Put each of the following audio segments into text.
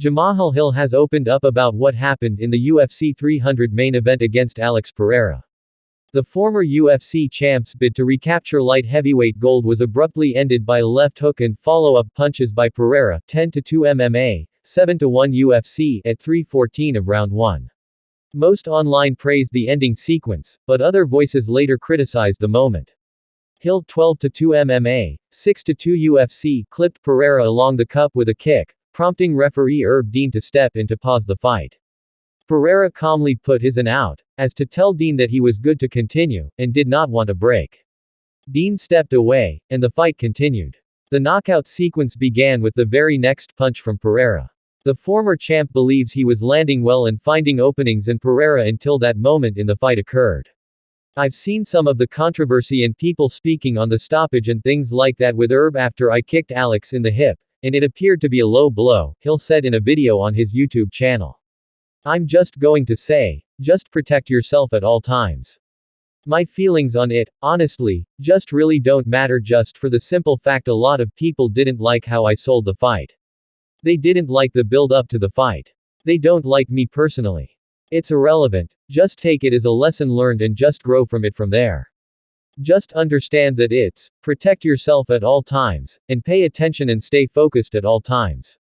Jamahal Hill has opened up about what happened in the UFC 300 main event against Alex Pereira. The former UFC champ's bid to recapture light heavyweight gold was abruptly ended by a left hook and follow-up punches by Pereira, 10-2 MMA, 7-1 UFC, at 3:14 of round 1. Most online praised the ending sequence, but other voices later criticized the moment. Hill 12-2 MMA, 6-2 UFC clipped Pereira along the cup with a kick, prompting referee Herb Dean to step in to pause the fight. Pereira calmly put his an out, as to tell Dean that he was good to continue, and did not want a break. Dean stepped away, and the fight continued. The knockout sequence began with the very next punch from Pereira. The former champ believes he was landing well and finding openings in Pereira until that moment in the fight occurred. I've seen some of the controversy and people speaking on the stoppage and things like that with Herb after I kicked Alex in the hip, and it appeared to be a low blow, Hill said in a video on his YouTube channel. I'm just going to say, just protect yourself at all times. My feelings on it, honestly, just really don't matter just for the simple fact a lot of people didn't like how I sold the fight. They didn't like the build up to the fight. They don't like me personally. It's irrelevant, just take it as a lesson learned and just grow from it from there. Just understand that it's, protect yourself at all times, and pay attention and stay focused at all times.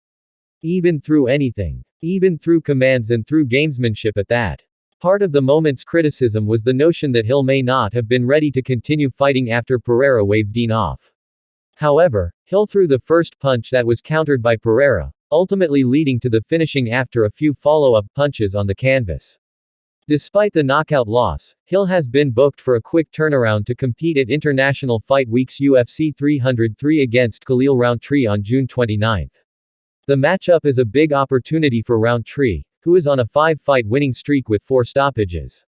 Even through anything. Even through commands and through gamesmanship at that. Part of the moment's criticism was the notion that Hill may not have been ready to continue fighting after Pereira waved Dean off. However, Hill threw the first punch that was countered by Pereira, ultimately leading to the finishing after a few follow-up punches on the canvas. Despite the knockout loss, Hill has been booked for a quick turnaround to compete at International Fight Week's UFC 303 against Khalil Rountree on June 29. The matchup is a big opportunity for Rountree, who is on a 5-fight winning streak with 4 stoppages.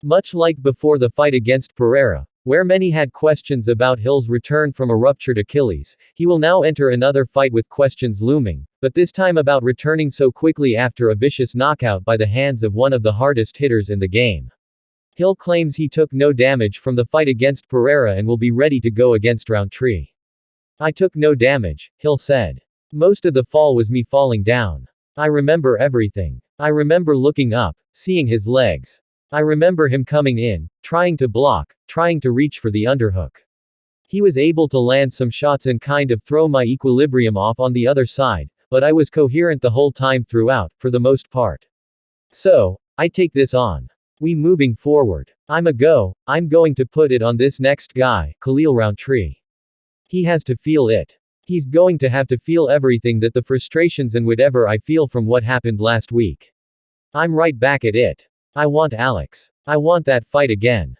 Much like before the fight against Pereira, where many had questions about Hill's return from a ruptured Achilles, he will now enter another fight with questions looming, but this time about returning so quickly after a vicious knockout by the hands of one of the hardest hitters in the game. Hill claims he took no damage from the fight against Pereira and will be ready to go against Rountree. I took no damage, Hill said. Most of the fall was me falling down. I remember everything. I remember looking up, seeing his legs. I remember him coming in, trying to block, trying to reach for the underhook. He was able to land some shots and kind of throw my equilibrium off on the other side, but I was coherent the whole time throughout, for the most part. So, I take this on. We moving forward. I'm going to put it on this next guy, Khalil Rountree. He has to feel it. He's going to have to feel everything, that the frustrations and whatever I feel from what happened last week. I'm right back at it. I want Alex. I want that fight again.